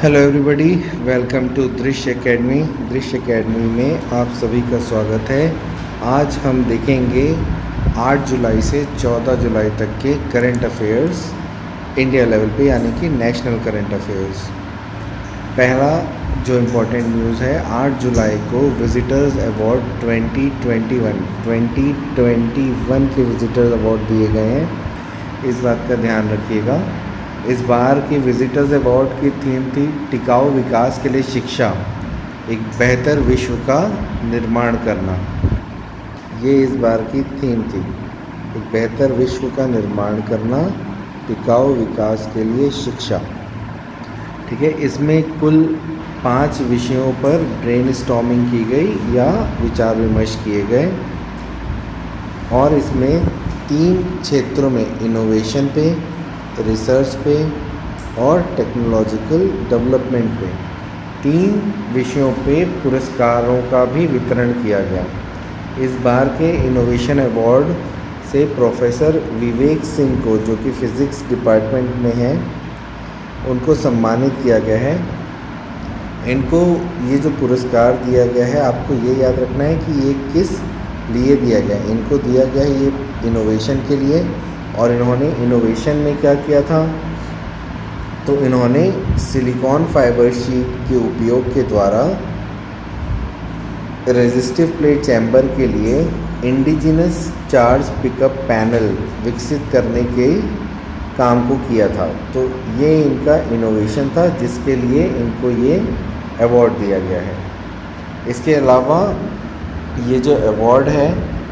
Hello everybody, welcome to दृश्य academy. दृश्य academy में आप सभी का स्वागत है। आज हम देखेंगे 8 जुलाई से 14 जुलाई तक के करंट अफेयर्स इंडिया लेवल पे, यानी कि नेशनल करंट अफेयर्स। पहला जो इम्पोर्टेंट न्यूज़ है, 8 जुलाई को विजिटर्स अवार्ड 2021 के विजिटर्स अवार्ड दिए गए हैं। इस बात का ध्यान रखिएगा। इस बार की विजिटर्स अवार्ड की थीम थी टिकाऊ विकास के लिए शिक्षा, एक बेहतर विश्व का निर्माण करना। ये इस बार की थीम थी, एक बेहतर विश्व का निर्माण करना, टिकाऊ विकास के लिए शिक्षा। ठीक है, इसमें कुल 5 विषयों पर ब्रेनस्टॉर्मिंग की गई या विचार विमर्श किए गए, और इसमें 3 क्षेत्रों में इनोवेशन पे, रिसर्च पे और टेक्नोलॉजिकल डेवलपमेंट पे 3 विषयों पे पुरस्कारों का भी वितरण किया गया। इस बार के इनोवेशन अवार्ड से प्रोफेसर विवेक सिंह को, जो कि फ़िज़िक्स डिपार्टमेंट में हैं, उनको सम्मानित किया गया है। इनको ये जो पुरस्कार दिया गया है, आपको ये याद रखना है कि ये किस लिए दिया गया है। इनको दिया गया है ये इनोवेशन के लिए, और इन्होंने इनोवेशन में क्या किया था, तो इन्होंने सिलिकॉन फाइबर शीट के उपयोग के द्वारा रेजिस्टिव प्लेट चैम्बर के लिए इंडिजिनस चार्ज पिकअप पैनल विकसित करने के काम को किया था। तो ये इनका इनोवेशन था, जिसके लिए इनको ये अवार्ड दिया गया है। इसके अलावा ये जो अवार्ड है,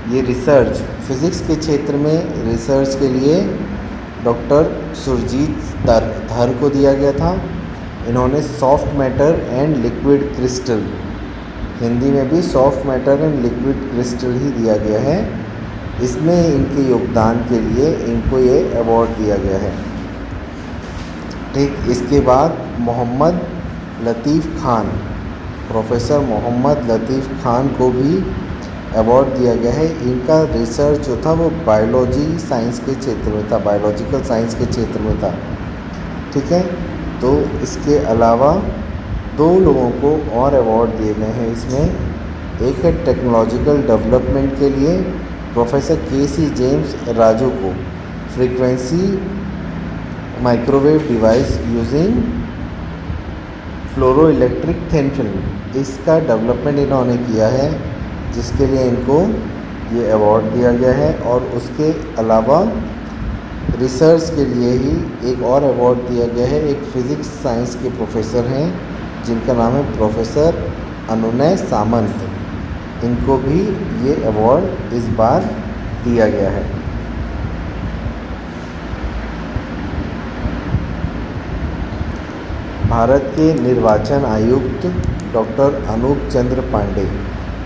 ये रिसर्च, फिज़िक्स के क्षेत्र में रिसर्च के लिए डॉक्टर सुरजीत धर को दिया गया था। इन्होंने soft matter and liquid crystal, Hindi में भी soft matter and liquid crystal ही दिया गया है, इसमें इनके योगदान के लिए इनको ये अवार्ड दिया गया है। ठीक, इसके बाद मोहम्मद लतीफ़ खान, प्रोफेसर मोहम्मद लतीफ़ खान को भी अवार्ड दिया गया है। इनका रिसर्च जो था वो बायोलॉजी साइंस के क्षेत्र में था, बायोलॉजिकल साइंस के क्षेत्र में था। ठीक है, तो इसके अलावा 2 लोगों को और अवार्ड दिए गए हैं इसमें। एक है टेक्नोलॉजिकल डेवलपमेंट के लिए प्रोफेसर के.सी. जेम्स राजू को, फ्रीक्वेंसी माइक्रोवेव डिवाइस यूजिंग फ्लोरो इलेक्ट्रिक थिन फिल्म, इसका डेवलपमेंट इन्होंने किया है, जिसके लिए इनको ये अवार्ड दिया गया है। और उसके अलावा रिसर्च के लिए ही एक और अवार्ड दिया गया है। एक फ़िज़िक्स साइंस के प्रोफेसर हैं, जिनका नाम है प्रोफेसर अनुनय सामंत, इनको भी ये अवार्ड इस बार दिया गया है। भारत के निर्वाचन आयुक्त डॉक्टर अनूप चंद्र पांडे,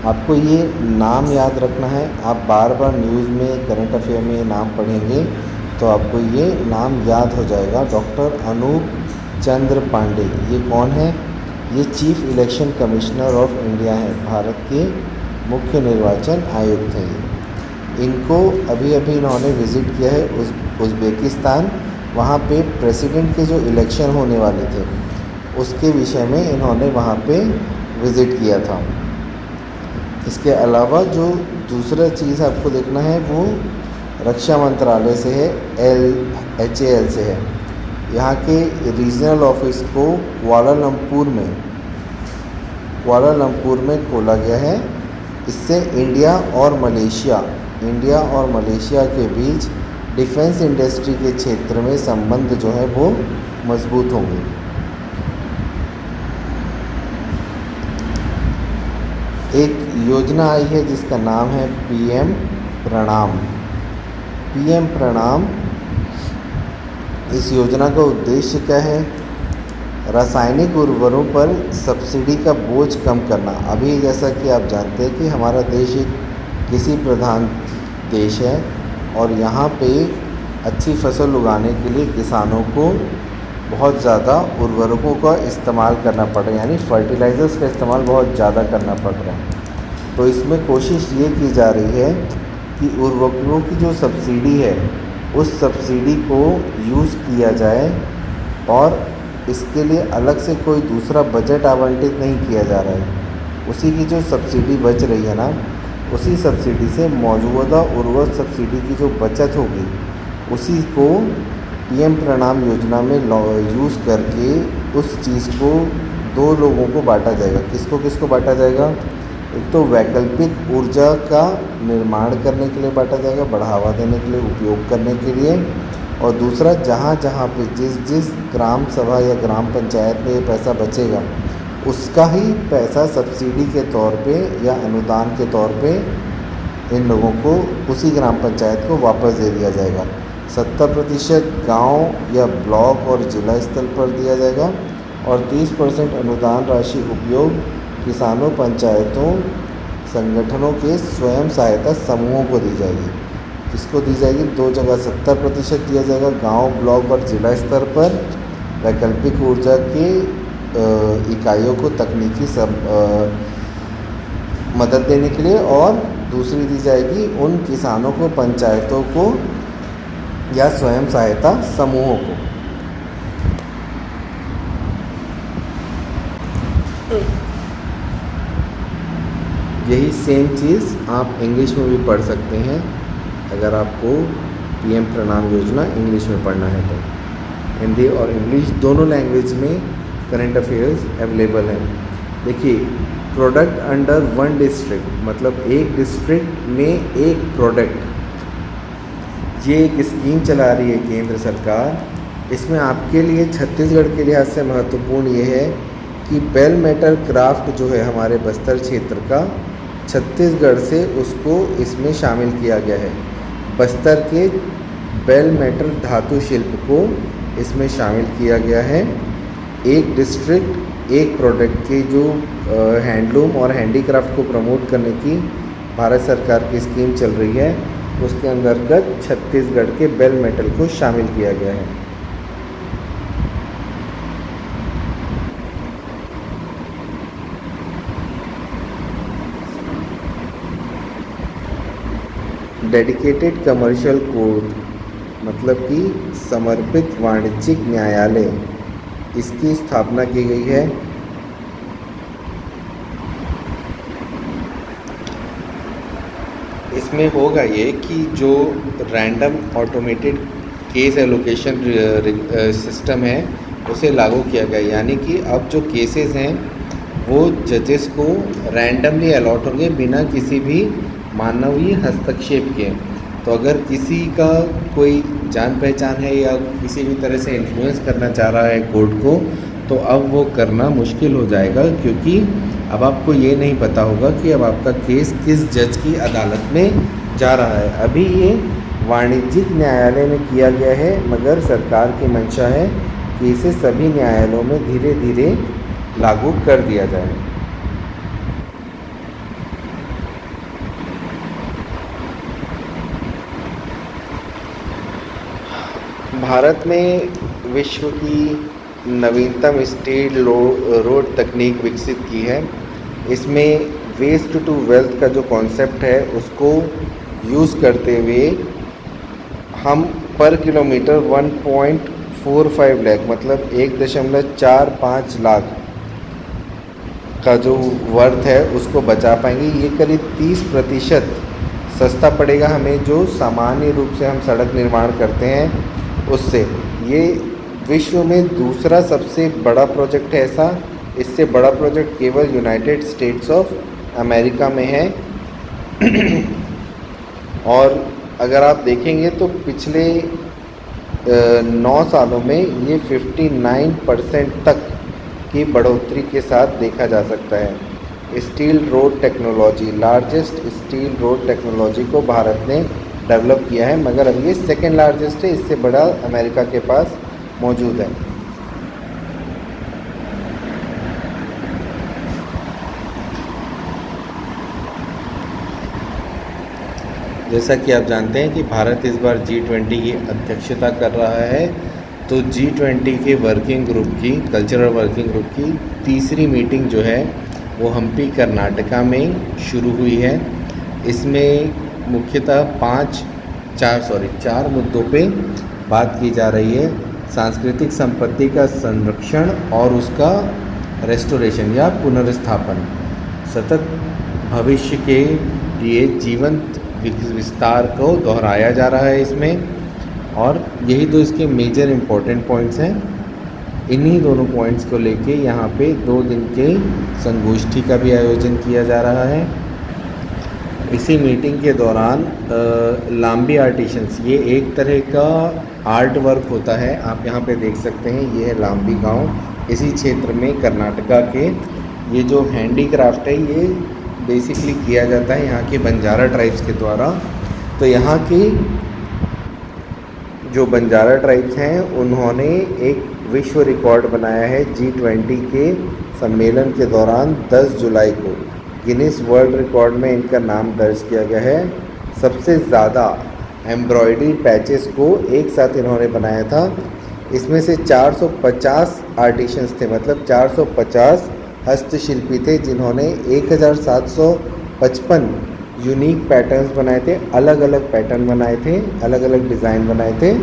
आपको ये नाम याद रखना है। आप बार बार न्यूज़ में, करंट अफेयर में ये नाम पढ़ेंगे तो आपको ये नाम याद हो जाएगा। डॉक्टर अनूप चंद्र पांडे, ये कौन है? ये chief election commissioner of India हैं, भारत के मुख्य निर्वाचन आयुक्त हैं। इनको अभी अभी इन्होंने विज़िट किया है उज़्बेकिस्तान। वहाँ पे प्रेसिडेंट के जो इलेक्शन होने वाले थे, उसके विषय में इन्होंने वहाँ पे विज़िट किया था। इसके अलावा जो दूसरा चीज़ आपको देखना है, वो रक्षा मंत्रालय से है, HAL से है। यहाँ के रीजनल ऑफिस को कुआलालंपुर में खोला गया है। इससे इंडिया और मलेशिया के बीच डिफेंस इंडस्ट्री के क्षेत्र में संबंध जो है वो मजबूत होंगे। एक योजना आई है जिसका नाम है PM प्रणाम। इस योजना का उद्देश्य क्या है? रासायनिक उर्वरकों पर सब्सिडी का बोझ कम करना। अभी जैसा कि आप जानते हैं कि हमारा देश एक कृषि प्रधान देश है, और यहाँ पे अच्छी फसल उगाने के लिए किसानों को बहुत ज़्यादा उर्वरकों का इस्तेमाल करना पड़ रहा है, यानी फर्टिलाइज़र्स का इस्तेमाल बहुत ज़्यादा करना पड़ रहा है। तो इसमें कोशिश ये की जा रही है कि उर्वरकों की जो सब्सिडी है, उस सब्सिडी को यूज़ किया जाए और इसके लिए अलग से कोई दूसरा बजट आवंटित नहीं किया जा रहा है। उसी की जो सब्सिडी बच रही है ना, उसी सब्सिडी से मौजूदा उर्वरक सब्सिडी की जो बचत होगी उसी को पीएम प्रणाम योजना में यूज़ करके उस चीज़ को दो लोगों को बांटा जाएगा। किसको किसको बांटा जाएगा? एक तो वैकल्पिक ऊर्जा का निर्माण करने के लिए बांटा जाएगा, बढ़ावा देने के लिए, उपयोग करने के लिए। और दूसरा, जहाँ जहाँ पे जिस जिस ग्राम सभा या ग्राम पंचायत में ये पैसा बचेगा उसका ही पैसा सब्सिडी के तौर पे या अनुदान के तौर पे इन लोगों को, उसी ग्राम पंचायत को वापस दे दिया जाएगा। 70% गाँव या ब्लॉक और जिला स्तर पर दिया जाएगा और 30% अनुदान राशि उपयोग किसानों, पंचायतों, संगठनों के स्वयं सहायता समूहों को दी जाएगी। किसको दी जाएगी? दो जगह 70% दिया जाएगा, गांव, ब्लॉक और जिला स्तर पर वैकल्पिक ऊर्जा के इकाइयों को तकनीकी मदद देने के लिए, और दूसरी दी जाएगी उन किसानों को, पंचायतों को या स्वयं सहायता समूहों को। यही सेम चीज़ आप इंग्लिश में भी पढ़ सकते हैं अगर आपको पीएम प्रणाम योजना इंग्लिश में पढ़ना है तो। हिंदी और इंग्लिश दोनों लैंग्वेज में करंट अफेयर्स अवेलेबल हैं। देखिए, प्रोडक्ट अंडर वन डिस्ट्रिक्ट, मतलब एक डिस्ट्रिक्ट में एक प्रोडक्ट, ये एक स्कीम चला रही है केंद्र सरकार। इसमें आपके लिए, छत्तीसगढ़ के लिहाज से महत्वपूर्ण ये है कि बेल मेटल क्राफ्ट जो है हमारे बस्तर क्षेत्र का, छत्तीसगढ़ से उसको इसमें शामिल किया गया है। बस्तर के बेल मेटल धातु शिल्प को इसमें शामिल किया गया है। एक डिस्ट्रिक्ट एक प्रोडक्ट के जो हैंडलूम और हैंडीक्राफ्ट को प्रमोट करने की भारत सरकार की स्कीम चल रही है, उसके अंतर्गत छत्तीसगढ़ के बेल मेटल को शामिल किया गया है। डेडिकेटेड कमर्शियल कोर्ट, मतलब कि समर्पित वाणिज्यिक न्यायालय, इसकी स्थापना की गई है। इसमें होगा ये कि जो random automated case allocation system है उसे लागू किया गया, यानी कि अब जो केसेस हैं वो जजेस को रैंडमली अलॉट होंगे बिना किसी भी मानवीय हस्तक्षेप के। तो अगर किसी का कोई जान पहचान है या किसी भी तरह से इन्फ्लुएंस करना चाह रहा है कोर्ट को, तो अब वो करना मुश्किल हो जाएगा, क्योंकि अब आपको ये नहीं पता होगा कि अब आपका केस किस जज की अदालत में जा रहा है। अभी ये वाणिज्यिक न्यायालय में किया गया है, मगर सरकार की मंशा है कि इसे सभी न्यायालयों में धीरे धीरे लागू कर दिया जाए। भारत में विश्व की नवीनतम स्टील रोड तकनीक विकसित की है। इसमें वेस्ट टू वेल्थ का जो कॉन्सेप्ट है उसको यूज़ करते हुए हम पर किलोमीटर 1.45 लाख, मतलब 1.45 लाख का जो वर्थ है उसको बचा पाएंगे। ये करीब 30% सस्ता पड़ेगा हमें, जो सामान्य रूप से हम सड़क निर्माण करते हैं उससे। ये विश्व में दूसरा सबसे बड़ा प्रोजेक्ट है ऐसा। इससे बड़ा प्रोजेक्ट केवल यूनाइटेड स्टेट्स ऑफ अमेरिका में है। और अगर आप देखेंगे तो पिछले 9 सालों में ये 59% तक की बढ़ोतरी के साथ देखा जा सकता है। Steel road technology, largest steel road technology को भारत ने डेवलप किया है, मगर अब ये सेकेंड लार्जेस्ट है, इससे बड़ा अमेरिका के पास मौजूद है। जैसा कि आप जानते हैं कि भारत इस बार G20 की अध्यक्षता कर रहा है, तो G20 के वर्किंग ग्रुप की, कल्चरल वर्किंग ग्रुप की तीसरी मीटिंग जो है वो हम्पी कर्नाटका में शुरू हुई है। इसमें मुख्यतः 4 मुद्दों पे बात की जा रही है। सांस्कृतिक संपत्ति का संरक्षण और उसका रेस्टोरेशन या पुनर्स्थापन, सतत भविष्य के लिए जीवंत विस्तार को दोहराया जा रहा है इसमें। और यही तो इसके मेजर इम्पोर्टेंट पॉइंट्स हैं। इन्हीं दोनों पॉइंट्स को लेके यहाँ पे 2 दिन के संगोष्ठी का भी आयोजन किया जा रहा है। इसी मीटिंग के दौरान लाम्बी आर्टिशंस, ये एक तरह का आर्ट वर्क होता है, आप यहाँ पे देख सकते हैं, ये है लाम्बी गांव। इसी क्षेत्र में कर्नाटका के ये जो हैंडीक्राफ्ट है ये बेसिकली किया जाता है यहाँ के बंजारा ट्राइब्स के द्वारा। तो यहाँ की जो बंजारा ट्राइब्स हैं उन्होंने एक विश्व रिकॉर्ड बनाया है G20 के सम्मेलन के दौरान 10 जुलाई को। गिनीज वर्ल्ड रिकॉर्ड में इनका नाम दर्ज किया गया है। सबसे ज़्यादा एम्ब्रॉयडरी पैचेस को एक साथ इन्होंने बनाया था। इसमें से 450 आर्टिशंस थे, मतलब 450 हस्तशिल्पी थे जिन्होंने 1755 यूनिक पैटर्न्स बनाए थे, अलग अलग पैटर्न बनाए थे, अलग अलग डिज़ाइन बनाए थे,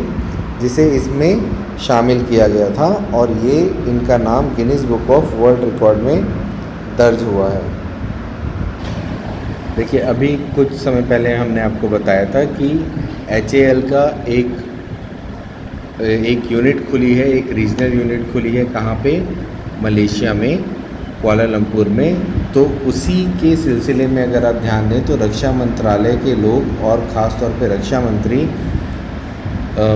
जिसे इसमें शामिल किया गया था और ये इनका नाम Guinness book of world record में दर्ज हुआ है। देखिए, अभी कुछ समय पहले हमने आपको बताया था कि HAL का एक यूनिट खुली है, एक रीजनल यूनिट खुली है। कहाँ पे? मलेशिया में, कुआलालंपुर में। तो उसी के सिलसिले में अगर आप ध्यान दें तो रक्षा मंत्रालय के लोग और ख़ास तौर पे रक्षा मंत्री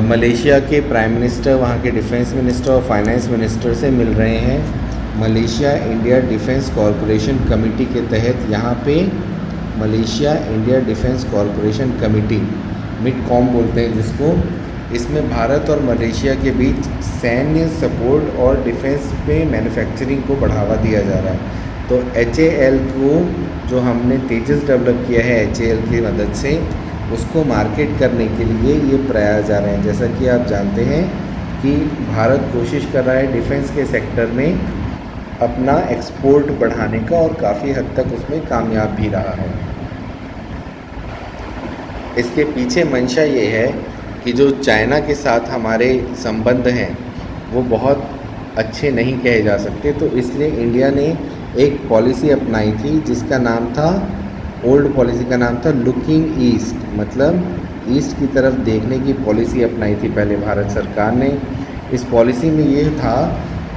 मलेशिया के प्राइम मिनिस्टर, वहाँ के डिफेंस मिनिस्टर और फाइनेंस मिनिस्टर से मिल रहे हैं। Malaysia India defence corporation committee के तहत यहाँ पे Malaysia India defence corporation committee, MIDCOM बोलते हैं जिसको, इसमें भारत और मलेशिया के बीच सैन्य सपोर्ट और डिफेंस पे मैन्युफैक्चरिंग को बढ़ावा दिया जा रहा है। तो HAL को जो हमने तेजस डेवलप किया है HAL की मदद से, उसको मार्केट करने के लिए ये प्रयास जा रहे हैं। जैसा कि आप जानते हैं कि भारत कोशिश कर रहा है डिफेंस के सेक्टर में अपना एक्सपोर्ट बढ़ाने का और काफ़ी हद तक उसमें कामयाब भी रहा है। इसके पीछे मंशा ये है कि जो चाइना के साथ हमारे संबंध हैं वो बहुत अच्छे नहीं कहे जा सकते, तो इसलिए इंडिया ने एक पॉलिसी अपनाई थी जिसका नाम था, ओल्ड पॉलिसी का नाम था लुकिंग ईस्ट, मतलब ईस्ट की तरफ देखने की पॉलिसी अपनाई थी पहले भारत सरकार ने। इस पॉलिसी में ये था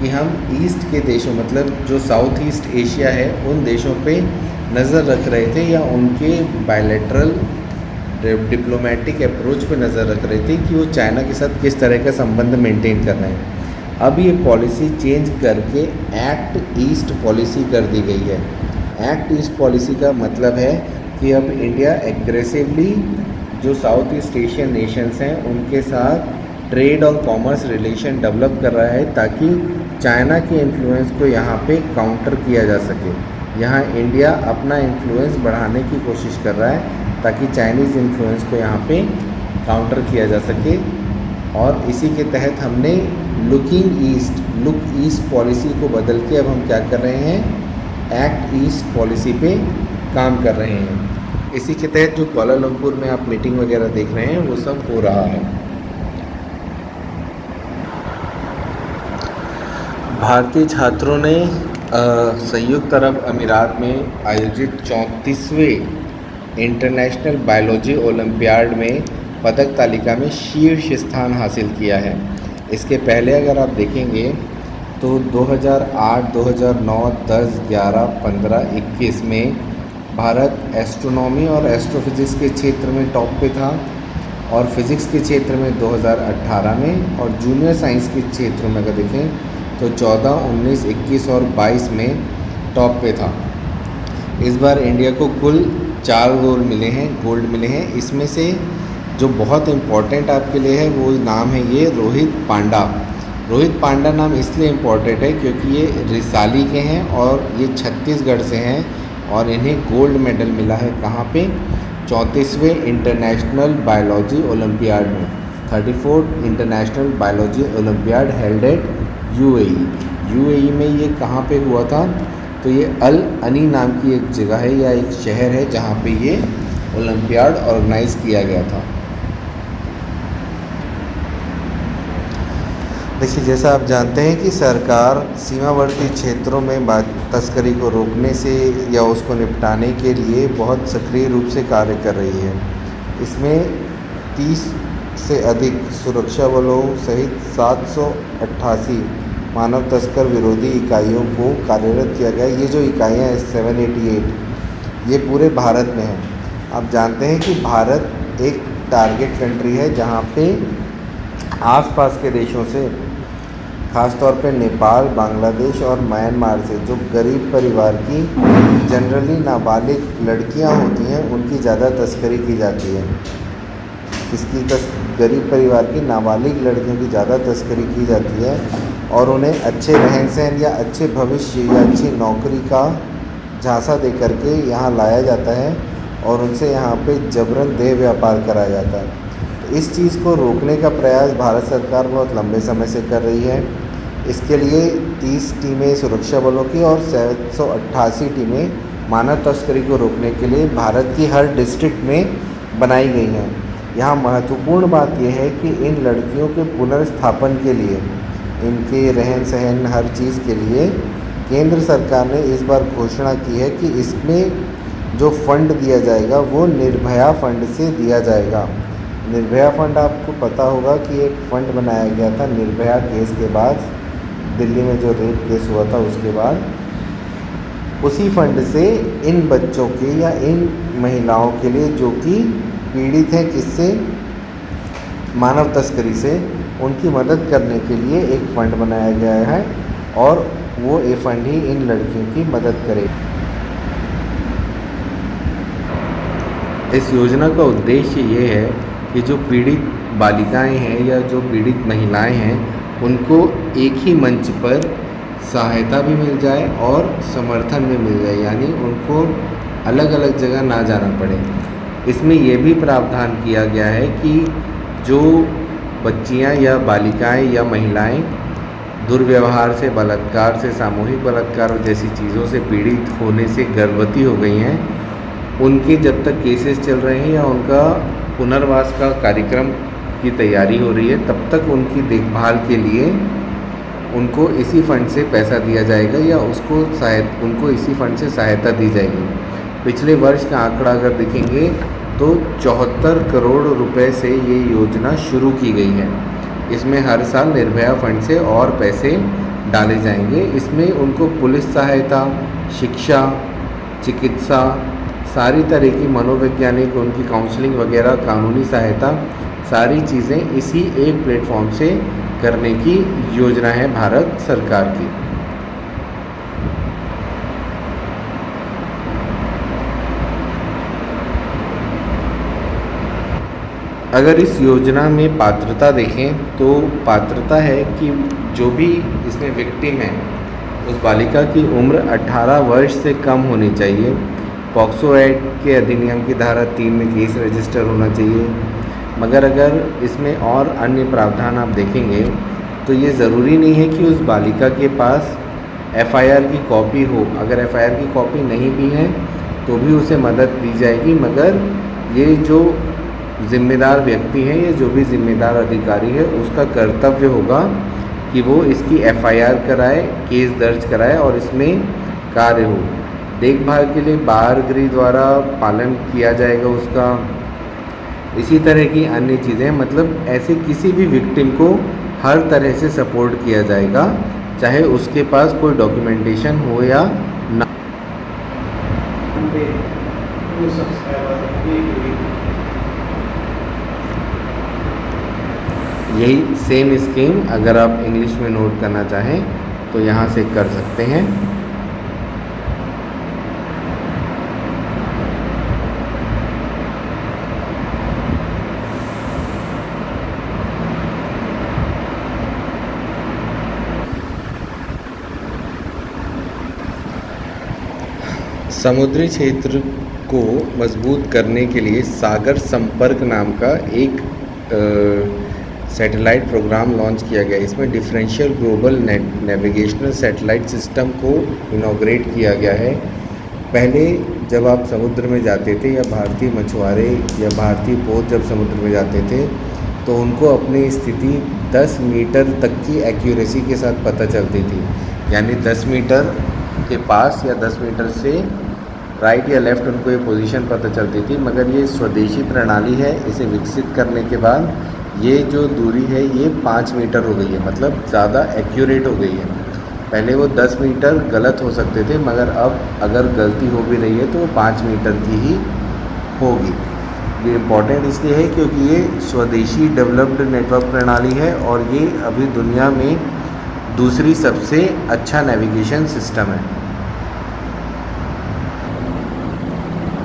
कि हम ईस्ट के देशों, मतलब जो साउथ ईस्ट एशिया है, उन देशों पे नज़र रख रहे थे या उनके बायलैटरल डिप्लोमेटिक अप्रोच पे नज़र रख रहे थे कि वो चाइना के साथ किस तरह का संबंध मेंटेन कर रहे हैं। अब ये पॉलिसी चेंज करके एक्ट ईस्ट पॉलिसी कर दी गई है। एक्ट ईस्ट पॉलिसी का मतलब है कि अब इंडिया एग्रेसिवली जो साउथ ईस्ट एशियन नेशंस हैं उनके साथ ट्रेड और कॉमर्स रिलेशन डेवलप कर रहा है ताकि चाइना के इन्फ्लुएंस को यहाँ पे काउंटर किया जा सके। यहाँ इंडिया अपना इन्फ्लुएंस बढ़ाने की कोशिश कर रहा है ताकि चाइनीज़ इन्फ्लुएंस को यहाँ पे काउंटर किया जा सके। और इसी के तहत हमने लुक ईस्ट पॉलिसी को बदल के अब हम क्या कर रहे हैं, एक्ट ईस्ट पॉलिसी पे काम कर रहे हैं। इसी के तहत जो कुआलालंपुर में आप मीटिंग वगैरह देख रहे हैं वो सब हो रहा है। भारतीय छात्रों ने संयुक्त अरब अमीरात में आयोजित 34वें इंटरनेशनल बायोलॉजी ओलंपियाड में पदक तालिका में शीर्ष स्थान हासिल किया है। इसके पहले अगर आप देखेंगे तो 2008, 2009, 10, 11, 15, 21 में भारत एस्ट्रोनॉमी और एस्ट्रोफिज़िक्स के क्षेत्र में टॉप पे था और फिज़िक्स के क्षेत्र में 2018 में, और जूनियर साइंस के क्षेत्र में अगर देखें तो 14, 19, 21 और 22 में टॉप पे था। इस बार इंडिया को कुल 4 गोल्ड मिले हैं। इसमें से जो बहुत इम्पॉर्टेंट आपके लिए है वो नाम है ये रोहित पांडा। रोहित पांडा नाम इसलिए इम्पॉर्टेंट है क्योंकि ये रिसाली के हैं और ये छत्तीसगढ़ से हैं और इन्हें गोल्ड मेडल मिला है कहाँ पे, 34वें इंटरनेशनल बायोलॉजी ओलंपियाड में, 34th international biology olympiad held at UAE में। ये कहाँ पे हुआ था, तो ये अल अनी नाम की एक जगह है या एक शहर है जहाँ पे ये ओलंपियाड ऑर्गेनाइज़ किया गया था। देखिए, जैसा आप जानते हैं कि सरकार सीमावर्ती क्षेत्रों में तस्करी को रोकने से या उसको निपटाने के लिए बहुत सक्रिय रूप से कार्य कर रही है। इसमें 30 से अधिक सुरक्षा बलों सहित 788 मानव तस्कर विरोधी इकाइयों को कार्यरत किया गया है। ये जो इकाइयाँ हैं 788, ये पूरे भारत में हैं। आप जानते हैं कि भारत एक टारगेट कंट्री है जहाँ पे आसपास के देशों से, ख़ास तौर पे नेपाल, बांग्लादेश और म्यांमार से जो गरीब परिवार की जनरली नाबालिग लड़कियां होती हैं, उनकी ज़्यादा तस्करी की जाती है। गरीब परिवार की नाबालिग लड़कियों की ज़्यादा तस्करी की जाती है और उन्हें अच्छे रहन सहन या अच्छे भविष्य या अच्छी नौकरी का झांसा दे करके यहाँ लाया जाता है और उनसे यहाँ पे जबरन देह व्यापार कराया जाता है। तो इस चीज़ को रोकने का प्रयास भारत सरकार बहुत लंबे समय से कर रही है। इसके लिए 30 टीमें सुरक्षा बलों की और 788 टीमें मानव तस्करी को रोकने के लिए भारत की हर डिस्ट्रिक्ट में बनाई गई हैं। यहाँ महत्वपूर्ण बात यह है कि इन लड़कियों के पुनर्स्थापन के लिए, इनके रहन सहन हर चीज़ के लिए केंद्र सरकार ने इस बार घोषणा की है कि इसमें जो फंड दिया जाएगा वो निर्भया फंड से दिया जाएगा। निर्भया फंड आपको पता होगा कि एक फ़ंड बनाया गया था निर्भया केस के बाद, दिल्ली में जो रेप केस हुआ था उसके बाद। उसी फंड से इन बच्चों के या इन महिलाओं के लिए जो कि पीड़ित हैं किससे, मानव तस्करी से, उनकी मदद करने के लिए एक फ़ंड बनाया गया है और वो ये फ़ंड ही इन लड़कियों की मदद करेगा। इस योजना का उद्देश्य ये है कि जो पीड़ित बालिकाएं हैं या जो पीड़ित महिलाएं हैं, उनको एक ही मंच पर सहायता भी मिल जाए और समर्थन भी मिल जाए, यानी उनको अलग अलग जगह ना जाना पड़े। इसमें यह भी प्रावधान किया गया है कि जो बच्चियां या बालिकाएं या महिलाएं दुर्व्यवहार से, बलात्कार से, सामूहिक बलात्कार जैसी चीज़ों से पीड़ित होने से गर्भवती हो गई हैं, उनके जब तक केसेस चल रहे हैं या उनका पुनर्वास का कार्यक्रम की तैयारी हो रही है, तब तक उनकी देखभाल के लिए उनको इसी फंड से पैसा दिया जाएगा या उनको इसी फंड से सहायता दी जाएगी। पिछले वर्ष का आंकड़ा अगर देखेंगे तो 74 करोड़ रुपए से ये योजना शुरू की गई है। इसमें हर साल निर्भया फंड से और पैसे डाले जाएंगे। इसमें उनको पुलिस सहायता, शिक्षा, चिकित्सा, सारी तरह की मनोवैज्ञानिक, उनकी काउंसलिंग वगैरह, कानूनी सहायता, सारी चीज़ें इसी एक प्लेटफॉर्म से करने की योजना है भारत सरकार की। अगर इस योजना में पात्रता देखें तो पात्रता है कि जो भी इसमें विक्टिम है उस बालिका की उम्र 18 वर्ष से कम होनी चाहिए। पॉक्सो एक्ट के अधिनियम की धारा 3 में केस रजिस्टर होना चाहिए। मगर अगर इसमें और अन्य प्रावधान आप देखेंगे तो ये ज़रूरी नहीं है कि उस बालिका के पास एफआईआर की कॉपी हो। अगर एफआईआर की कॉपी नहीं भी है तो भी उसे मदद दी जाएगी, मगर ये जो जिम्मेदार व्यक्ति है या जो भी जिम्मेदार अधिकारी है उसका कर्तव्य होगा कि वो इसकी एफआईआर कराए, केस दर्ज कराए और इसमें कार्य हो। देखभाल के लिए बाल गृह द्वारा पालन किया जाएगा उसका। इसी तरह की अन्य चीज़ें, मतलब ऐसे किसी भी विक्टिम को हर तरह से सपोर्ट किया जाएगा, चाहे उसके पास कोई डॉक्यूमेंटेशन हो या ना। यही सेम स्कीम अगर आप इंग्लिश में नोट करना चाहें तो यहाँ से कर सकते हैं। समुद्री क्षेत्र को मजबूत करने के लिए सागर संपर्क नाम का एक सैटेलाइट प्रोग्राम लॉन्च किया गया। इसमें differential global navigational satellite system को इनॉग्रेट किया गया है। पहले जब आप समुद्र में जाते थे या भारतीय मछुआरे या भारतीय पोत जब समुद्र में जाते थे तो उनको अपनी स्थिति 10 मीटर तक की एक्यूरेसी के साथ पता चलती थी। यानी 10 मीटर के पास या 10 मीटर से राइट या लेफ़्ट उनको ये पोजीशन पता चलती थी। मगर ये स्वदेशी प्रणाली है, इसे विकसित करने के बाद ये जो दूरी है ये 5 मीटर हो गई है, मतलब ज़्यादा एक्यूरेट हो गई है। पहले वो 10 मीटर गलत हो सकते थे, मगर अब अगर गलती हो भी रही है तो वो 5 मीटर की ही होगी। ये इम्पॉर्टेंट इसलिए है क्योंकि ये स्वदेशी डेवलप्ड नेटवर्क प्रणाली है और ये अभी दुनिया में दूसरी सबसे अच्छा नेविगेशन सिस्टम है।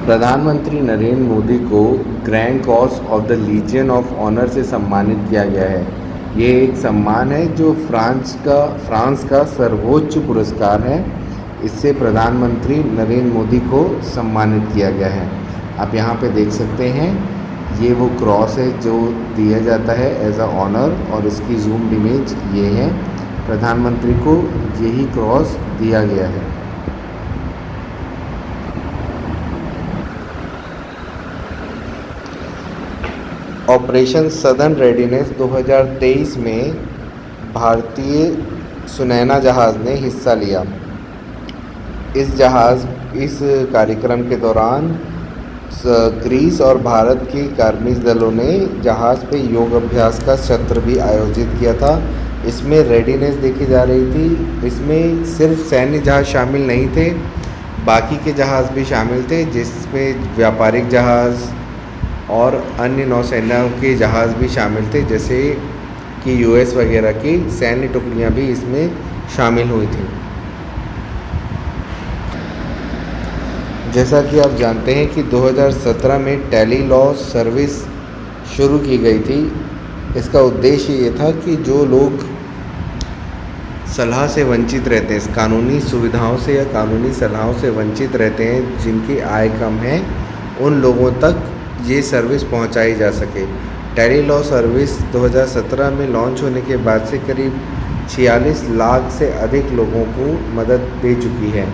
प्रधानमंत्री नरेंद्र मोदी को Grand Cross of the Legion of Honour से सम्मानित किया गया है। ये एक सम्मान है जो फ्रांस का सर्वोच्च पुरस्कार है। इससे प्रधानमंत्री नरेंद्र मोदी को सम्मानित किया गया है। आप यहाँ पे देख सकते हैं, ये वो क्रॉस है जो दिया जाता है एज अ ऑनर, और इसकी जूम इमेज ये है। प्रधानमंत्री को यही क्रॉस दिया गया है। ऑपरेशन सदर्न रेडीनेस 2023 में भारतीय सुनैना जहाज़ ने हिस्सा लिया। इस कार्यक्रम के दौरान ग्रीस और भारत के कार्मिक दलों ने जहाज़ पे योग अभ्यास का सत्र भी आयोजित किया था। इसमें रेडीनेस देखी जा रही थी। इसमें सिर्फ सैन्य जहाज़ शामिल नहीं थे, बाकी के जहाज़ भी शामिल थे, जिसमें व्यापारिक जहाज़ और अन्य नौसेना के जहाज़ भी शामिल थे, जैसे कि यूएस वगैरह की सैन्य टुकड़ियाँ भी इसमें शामिल हुई थी। जैसा कि आप जानते हैं कि 2017 में टेलीलॉ सर्विस शुरू की गई थी। इसका उद्देश्य ये था कि जो लोग सलाह से वंचित रहते हैं, कानूनी सुविधाओं से या कानूनी सलाहों से वंचित रहते हैं, जिनकी आय कम है, उन लोगों तक ये सर्विस पहुंचाई जा सके। टेलीलॉ सर्विस 2017 में लॉन्च होने के बाद से करीब 46 लाख से अधिक लोगों को मदद दे चुकी है।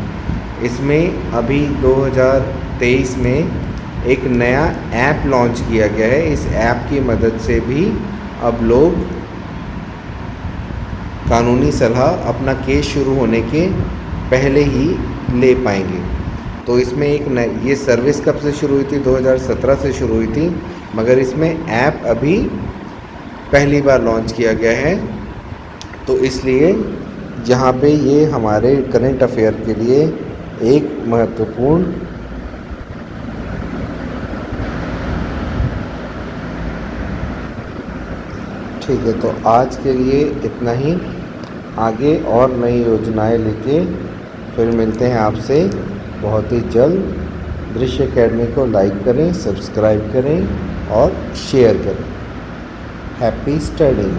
इसमें अभी 2023 में एक नया ऐप लॉन्च किया गया है। इस ऐप की मदद से भी अब लोग कानूनी सलाह अपना केस शुरू होने के पहले ही ले पाएंगे। तो इसमें ये सर्विस कब से शुरू हुई थी? 2017 से शुरू हुई थी, मगर इसमें ऐप अभी पहली बार लॉन्च किया गया है। तो इसलिए यहाँ पे ये हमारे करंट अफेयर के लिए एक महत्वपूर्ण ठीक है। तो आज के लिए इतना ही। आगे और नई योजनाएं लेके फिर मिलते हैं आपसे बहुत ही जल्द। दृश्य अकेडमी को लाइक करें, सब्सक्राइब करें और शेयर करें। Happy studying.